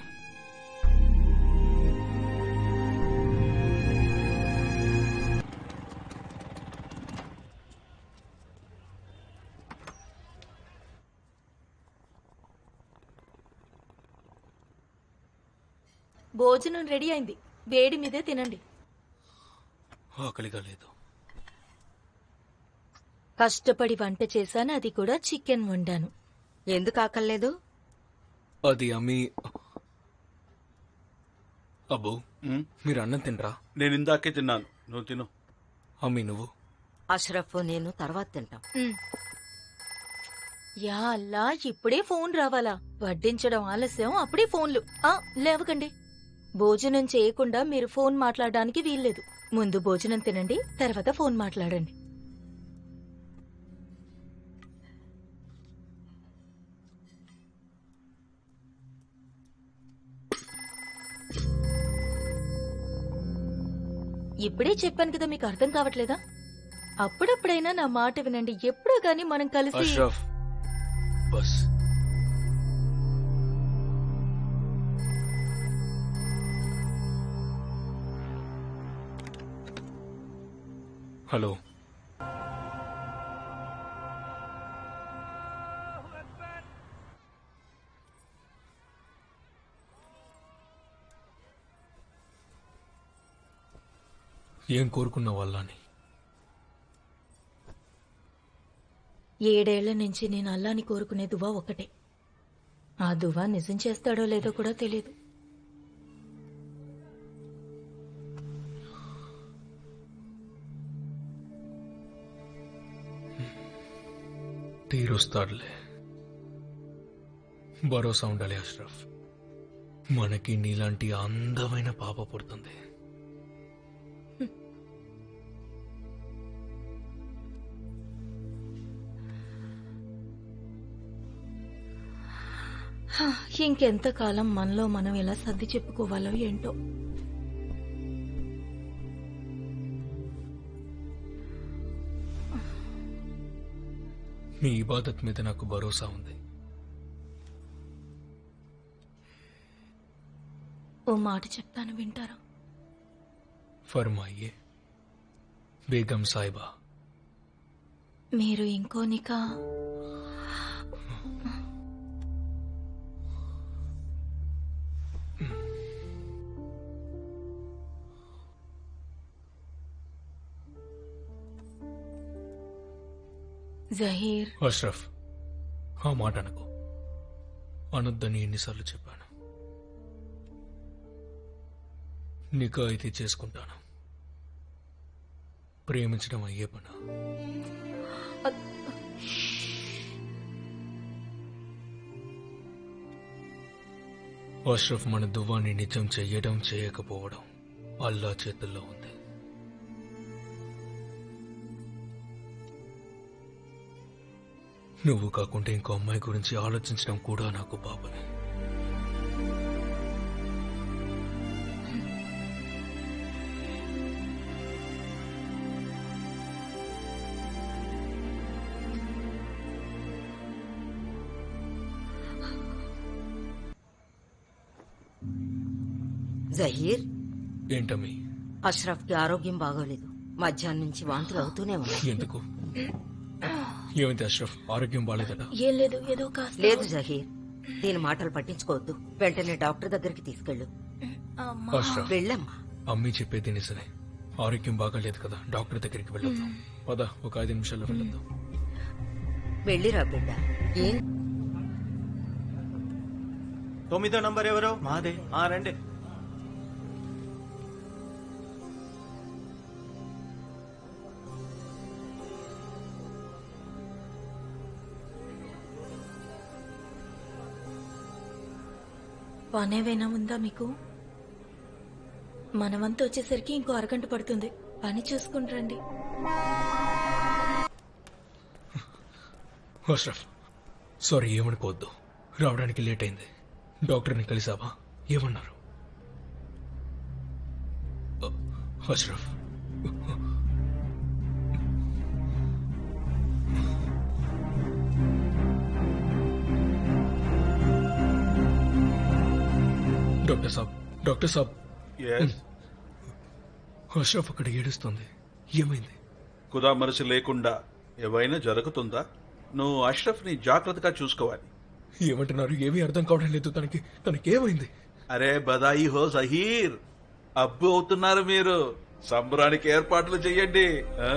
భోజనం రెడీ అయింది, వేడి మీదే తినండి. ఆకలిగా లేదు. కష్టపడి వంట చేశాను, అది కూడా చికెన్ వండాను. ఎందుకు ఆకలేదు? అది అమ్మి. అబ్బు, ఉమ్, మీరు అన్నం తినరా? నేను ఇందాకే తిన్నాను, నువ్వు తిను. అమ్మి నువ్వు? అష్రఫ్ నేను తర్వాత తింటాం. ఉమ్. యా అల్లా, ఇప్పుడే ఫోన్ రావాలా? వడ్డించడం ఆలస్యం, అప్పుడే ఫోన్లు. లేవకండి. భోజనం చేయకుండా మీరు ఫోన్ మాట్లాడడానికి వీల్లేదు. ముందు భోజనం తినండి, తర్వాత ఫోన్ మాట్లాడండి. ఇప్పుడే చెప్పాను కదా, మీకు అర్థం కావట్లేదా? అప్పుడప్పుడైనా నా మాట వినండి. ఎప్పుడో గాని మనం కలిసి. అష్రఫ్, బస్. హలో. ఏం కోరుకున్న వాళ్ళని? 7 ఏళ్ల నుంచి నేను అల్లాని కోరుకునే దువా ఒకటే. ఆ దువా నిజం చేస్తాడో లేదో కూడా తెలియదు. తీరుస్తాడులే. భరోసా ఉండాలి అష్రఫ్. మనకి నీలాంటి అందమైన పాప పుడుతుంది. ఇంకెంతకాలం మనలో మనం ఎలా సర్ది చెప్పుకోవాలో ఏంటో. మీ ఇబాదత్ మీద నాకు భరోసా ఉంది. ఓ మాట చెప్తాను, వింటారా? ఫర్మాయియే బేగం సాయిబా. మీరు ఇంకో నికా జహీర్. అష్రఫ్, ఆ మాట అనకు. అనొద్దని ఎన్నిసార్లు చెప్పాను. నికా అయితే చేసుకుంటాను. ప్రేమించడం అయ్యే పనా? అష్రఫ్, మన దువ్వాన్ని నిజం చెయ్యడం చేయకపోవడం అల్లా చేతుల్లో ఉంది. నువ్వు కాకుంటే ఇంకో అమ్మాయి గురించి ఆలోచించడం కూడా నాకు పాపమే. జహీర్, ఏంటమ్మి? అష్రఫ్ కి ఆరోగ్యం బాగోలేదు. మధ్యాహ్నం నుంచి వాంతులు అవుతూనే ఉన్నాయి. ఎందుకు? ఏమైంది అష్రఫ్? ఆరోగ్యం బాలేదట? ఏం లేదు, ఏదో కాస్త. లేదు జహీర్, దీని మాటలు పట్టించుకోవద్దు. వెంటనే డాక్టర్ దగ్గరికి తీసుకెళ్ళు. అమ్మా. అష్రఫ్, వెళ్ళమ్మా. అమ్మి చెప్పేది నిజమే. ఆరోగ్యం బాగాలేదు కదా, డాక్టర్ దగ్గరికి వెళ్ళొద్దాం. పద, ఒక 5 నిమిషాల్లో వెళ్ళొద్దాం. వెళ్ళిరా బిడ్డ. ఏం 9వ నంబర్ ఎవరు? మాదే. రండి. పనేవైనా ఉందా మీకు? మనవంతా వచ్చేసరికి ఇంకో అరగంట పడుతుంది. పని చూసుకుని రండి. అష్రఫ్, సారీ, ఏమనుకోవద్దు. రావడానికి లేట్ అయింది. డాక్టర్ని కలిసావా? ఏమన్నారు? అష్రఫ్, డాక్టర్ సాబ్. Yes. అష్రఫ్ అక్కడ ఏడుస్తుంది. ఏమైంది? ఖుదా మనసు లేకుండా ఏవైనా జరుగుతుందా? నువ్వు అష్రఫ్ ని జాగ్రత్తగా చూసుకోవాలి. ఏమంటున్నారు? ఏమీ అర్థం కావడం లేదు. తనకేమైంది? అరే బదాయి హో జహీర్, అబ్బు అవుతున్నారు మీరు. సంబరానికి ఏర్పాట్లు చెయ్యండి. ఆ?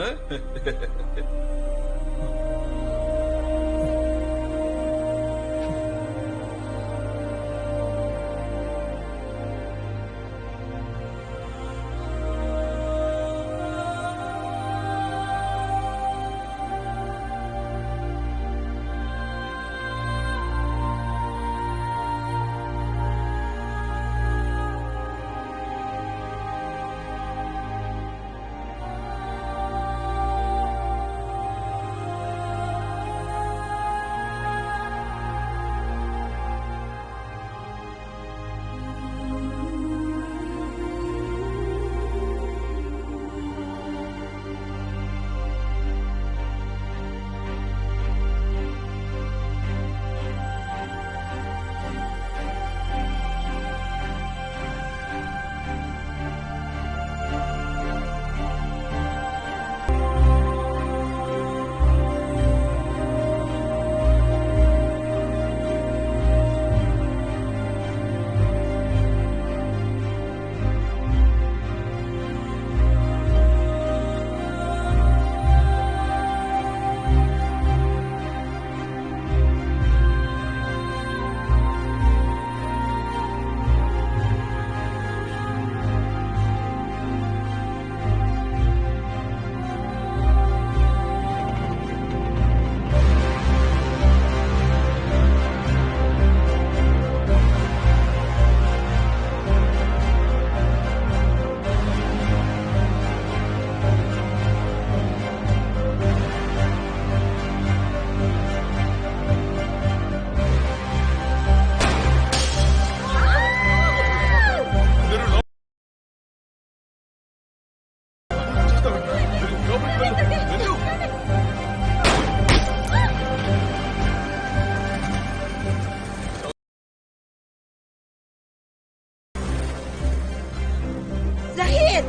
జహీర్!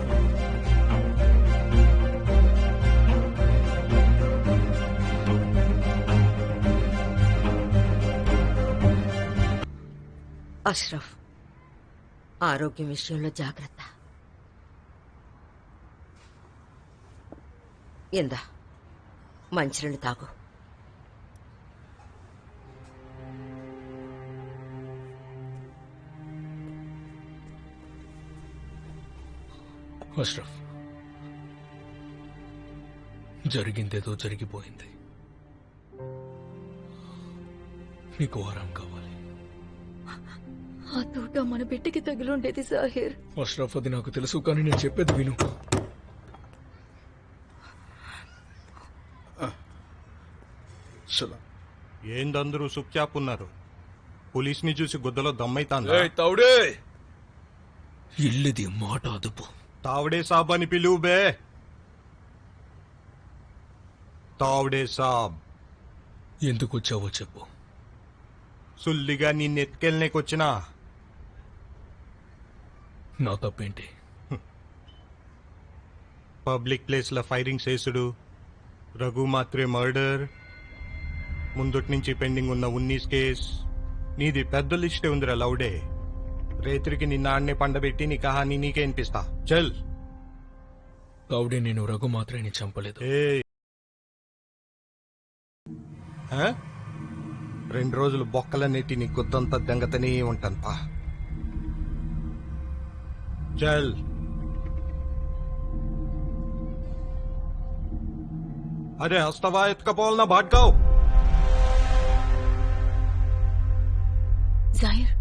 అష్రఫ్, ఆరోగ్యం విషయంలో జాగ్రత్త. ఇందా మంచినీళ్ళు తాగు. అష్రఫ్, జరిగిందేదో జరిగిపోయింది. నీకు ఆరాం కావాలి. ఆ తూట మన బిడ్డకి తగిలుండేది సాహిర్. అష్రఫ్, అది నాకు తెలుసు, కానీ నేను చెప్పేది విను. సలాం. ఏందందరూ సుఖ్యాప్ ఉన్నారు? పోలీస్ని చూసి గుద్దలో దమ్మైతాందా? ఏయ్ తౌడే, ఇల్లుది మాట అదుపు. తావడే సాబ్ అని పిలువు బే. తావడే సాబ్. ఎందుకు వచ్చావో చెప్పు. సుల్లిగా నిన్నెత్తుకెళ్ళనేకొచ్చినా. నా తప్పేంటి? పబ్లిక్ ప్లేస్ లో ఫైరింగ్ చేసుడు, రఘు మాత్రే మర్డర్, ముందుటి నుంచి పెండింగ్ ఉన్న ఉన్నీస్ కేస్. నీది పెద్ద లిస్టే ఉందిరా లౌడే. రేత్రికి నిన్న ఆడనే పండబెట్టి నీ కహానీ నీకే అనిపిస్తా. చల్. తౌడే, నేను రఘు మాత్రమే చంపలేదు. ఏ 2 రోజులు బొక్కల నెట్టి నీ గుద్దంతా దెంగతనే ఉంటాను పా. చల్. అరే హస్తవా ఎత్తుకపోవాలన్నా బాట్కావు. జాహిర్,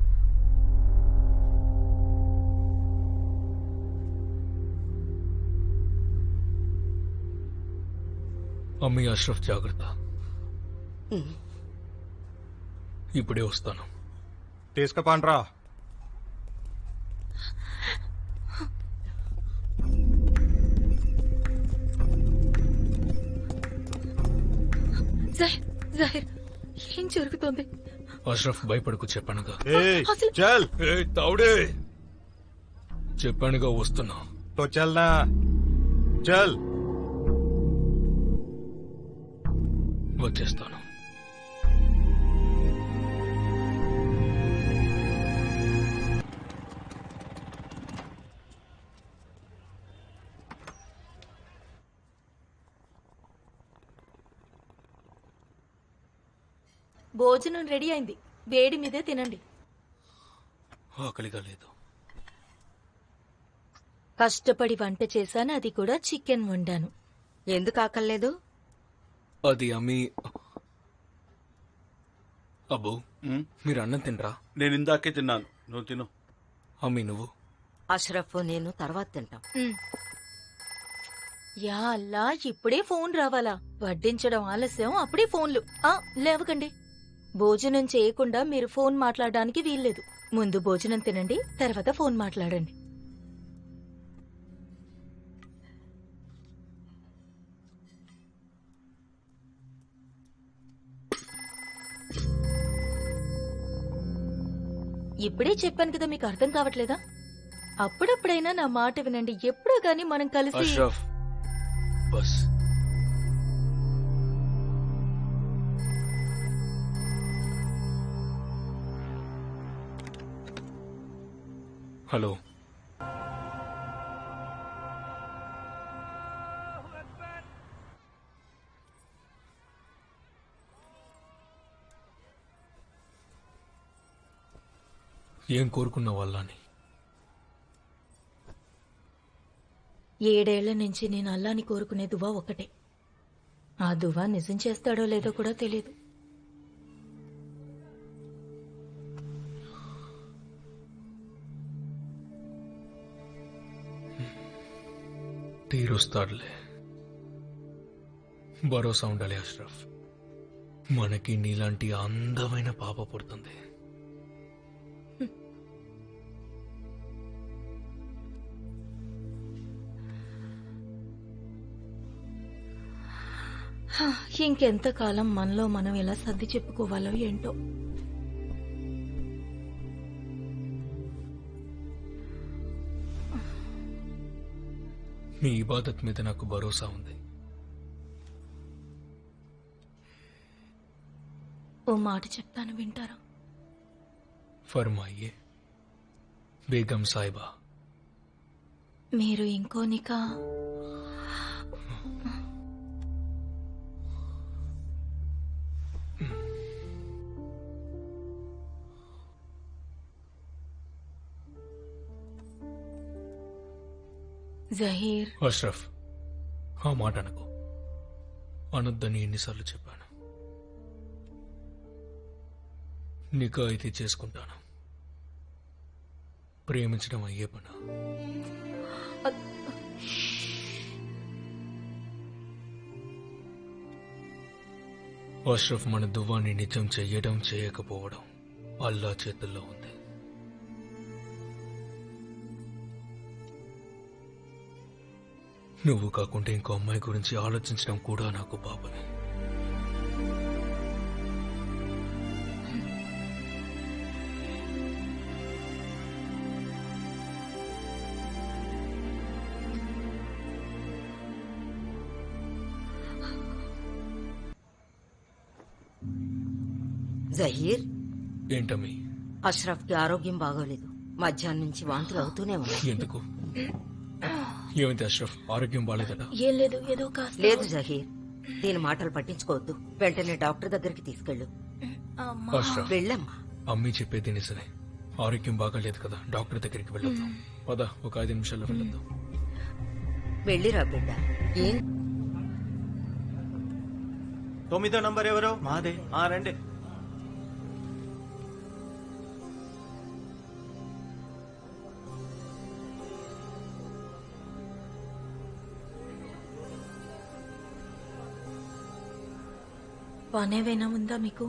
అమ్మీ, అష్రఫ్ జాగ్రత్త. ఇప్పుడే వస్తాను. తీసుకపోండ్రా. జాహిర్, జాహిర్, ఏం జరుగుతోంది? అష్రఫ్, భయపడకు, చెప్పానుగా. ఏయ్, అసలు- చల్. ఏయ్ తౌడే, చెప్పానుగా వస్తున్నా. తో చల్నా. చల్. వచ్చేస్తాను. భోజనం రెడీ అయింది, వేడి మీదే తినండి. ఆకలిగా లేదు. కష్టపడి వంట చేశాను, అది కూడా చికెన్ వండాను. ఎందుకు ఆకలేదు? అది అమ్మి. అబ్బు, ఉమ్, మీరు అన్నం తినరా? నేను ఇందాకే తిన్నాను, నువ్వు తిను. అమ్మి నువ్వు. అష్రఫ్ నేను తర్వాత తింటాం. యా అల్లా, ఇప్పుడే ఫోన్ రావాలా? వడ్డించడం ఆలస్యం, అప్పుడే ఫోన్లు. లేవకండి. భోజనం చేయకుండా మీరు ఫోన్ మాట్లాడడానికి వీల్లేదు. ముందు భోజనం తినండి, తర్వాత ఫోన్ మాట్లాడండి. ఇప్పుడే చెప్పాను కదా, మీకు అర్థం కావట్లేదా? అప్పుడప్పుడైనా నా మాట వినండి. ఎప్పుడో గాని మనం కలిసి. అష్రఫ్, బస్. హలో. ఏం కోరుకున్న వాళ్ళని? 7 ఏళ్ల నుంచి నేను అల్లాని కోరుకునే దువా ఒకటే. ఆ దువా నిజం చేస్తాడో లేదో కూడా తెలియదు. తీరుస్తాడులే. భరోసా ఉండాలి అష్రఫ్. మనకి నీలాంటి అందమైన పాప పుడుతుంది. ఇంకెంతకాలం మనలో మనం ఎలా సర్ది చెప్పుకోవాలో ఏంటో. మీ ఇబాదత్ మీద నాకు భరోసా ఉంది. ఓ మాట చెప్తాను, వింటారా? ఫర్మాయియే బేగం సాయిబా. మీరు ఇంకో నికా జహీర్. అష్రఫ్, ఆ మాట అనకు. అనొద్దని ఎన్నిసార్లు చెప్పాను. నికా అయితే చేసుకుంటాను. ప్రేమించడం అయ్యే పనా? అష్రఫ్, మన దువ్వాన్ని నిజం చెయ్యడం చేయకపోవడం అల్లా చేతుల్లో ఉంది. నువ్వు కాకుండా ఇంకో అమ్మాయి గురించి ఆలోచించడం కూడా నాకు పాపమే. జహీర్, ఏంటమ్మి? అష్రఫ్ కి ఆరోగ్యం బాగోలేదు. మధ్యాహ్నం నుంచి వాంతులు అవుతూనే ఉన్నాయి. ఎందుకు? ఏమైంది అష్రఫ్? ఆరోగ్యం బాలేదట? ఏం లేదు, ఏదో కాస్త. లేదు జహీర్, దీని మాటలు పట్టించుకోవద్దు. వెంటనే డాక్టర్ దగ్గరికి తీసుకెళ్ళు. అమ్మా. అష్రఫ్, వెళ్ళమ్మా. అమ్మి చెప్పేది నిజమే. ఆరోగ్యం బాగాలేదు కదా, డాక్టర్ దగ్గరికి వెళ్ళొద్దాం. పద, ఒక 5 నిమిషాల్లో వెళ్ళొద్దాం. వెళ్ళిరా బిడ్డ. ఏం 9వ నంబర్ ఎవరు? మాదే. రండి. పనేవైనా ఉందా మీకు?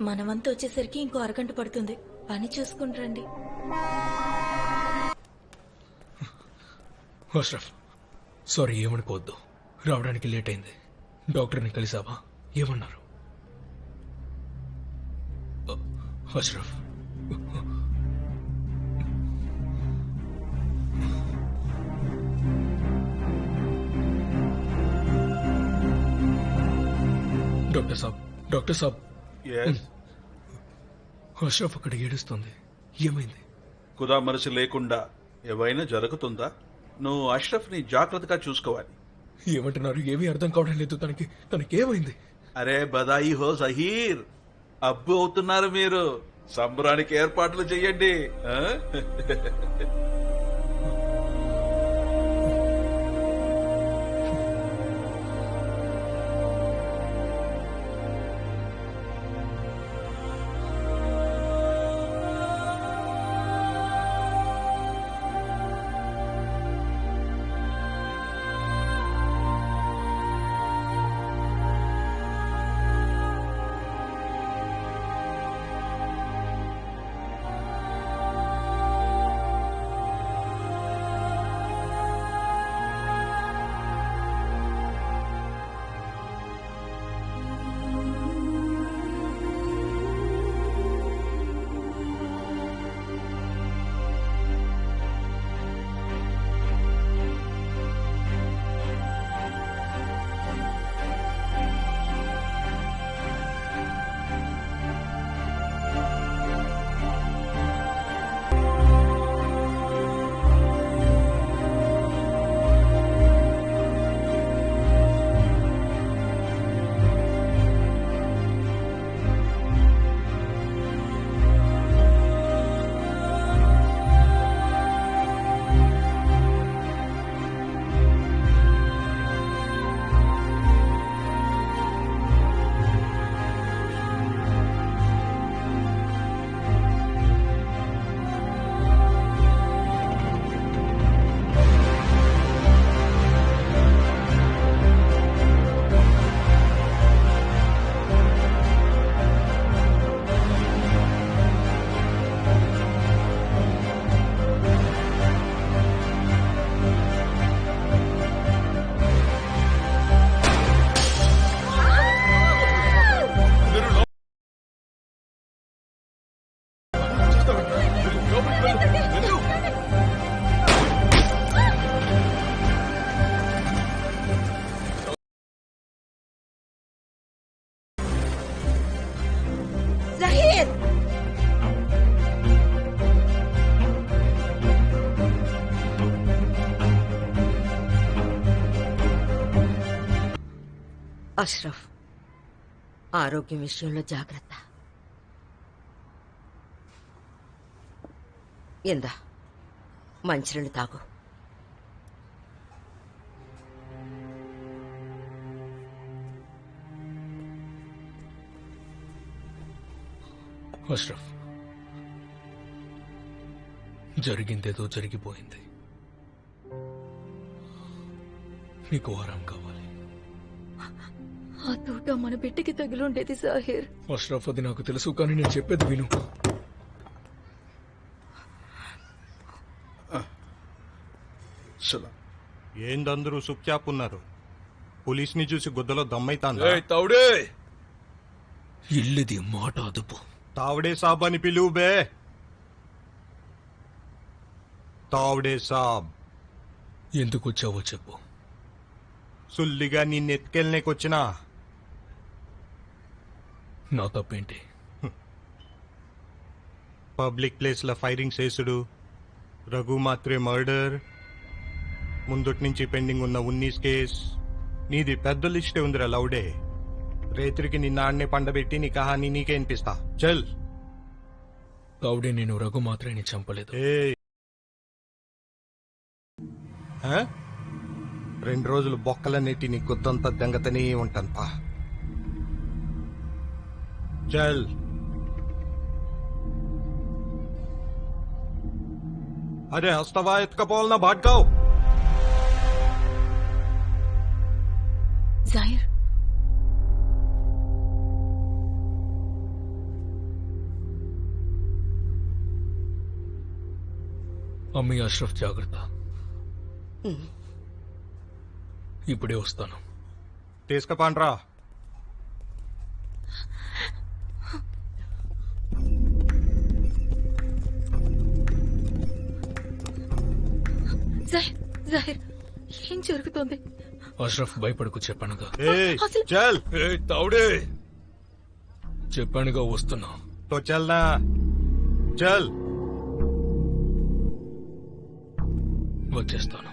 మనమంతా వచ్చేసరికి ఇంకో అరగంట పడుతుంది. పని చూసుకుంటారండి. అష్రఫ్, సారీ, ఏమనుకోవద్దు. రావడానికి లేట్ అయింది. డాక్టర్ని కలిసావా? ఏమన్నారు? అష్రఫ్, డాక్టర్ సాబ్. Yes? అష్రఫ్ అక్కడ ఏడుస్తుంది. ఏమైంది? ఖుదా మనసు లేకుండా ఏవైనా జరుగుతుందా? నువ్వు అష్రఫ్ ని జాగ్రత్తగా చూసుకోవాలి. ఏమంటున్నారు? ఏమీ అర్థం కావడం లేదు. తనకేమైంది? అరే బదాయి హో సహీర్, అబ్బు అవుతున్నారు మీరు. సంబరానికి ఏర్పాట్లు చెయ్యండి. ఆ? జహీర్ అష్రఫ్, ఆరోగ్యం విషయంలో జాగ్రత్త. ఎందా మంచినీళ్ళు తాగు. అష్రఫ్, జరిగిందేదో జరిగిపోయింది. నీకు ఆరాం కావాలి. ఆ తోట మన బిడ్డకి తగిలుండేది సాహిర్. అష్రఫ్, అది నాకు తెలుసు, కానీ నేను చెప్పేది విను. సలాం. ఏందందరూ సుప్చాప్ ఉన్నారు? పోలీస్ని చూసి గుద్దలో దమ్మైతాందా? తౌడే, ఇల్లుది మాట అదుపు. తావడే సాబ్ అని పిలువు బే. తావడే సాబ్. ఎందుకు వచ్చావో చెప్పు. సుల్లిగా నిన్నెత్తుకెళ్ళనేకొచ్చినా. నా తప్పేంటి? పబ్లిక్ ప్లేస్ లో ఫైరింగ్ చేసుడు, రఘు మాత్రే మర్డర్, ముందుటి నుంచి పెండింగ్ ఉన్న 19 కేస్. నీది పెద్ద లిస్టే ఉందిరా లౌడే. రేత్రికి నిన్న ఆడనే పండబెట్టి నీ కహాని నీకే వినిపిస్తా. చల్. తౌడే, నేను రఘు మాత్రమే చంపలేదు. ఏ 2 రోజులు బొక్కలన్నిటి నీ గుద్దంతా దెంగతనే ఉంటాను పా. చల్. అరే హస్తవా ఎత్తుకపోవాలన్నా బాట్కావు. జాహిర్, అమ్మీ, అష్రఫ్ జాగ్రత్త. ఇప్పుడే వస్తాను. తీసుకపోండ్రా. జాహిర్, జాహిర్, ఏం జరుగుతోంది? అష్రఫ్, భయపడకు, చెప్పానుగా. ఏయ్, అసలు- చల్. తౌడే, చెప్పానుగా వస్తున్నా. తో చల్నా. చల్. వచ్చేస్తాను.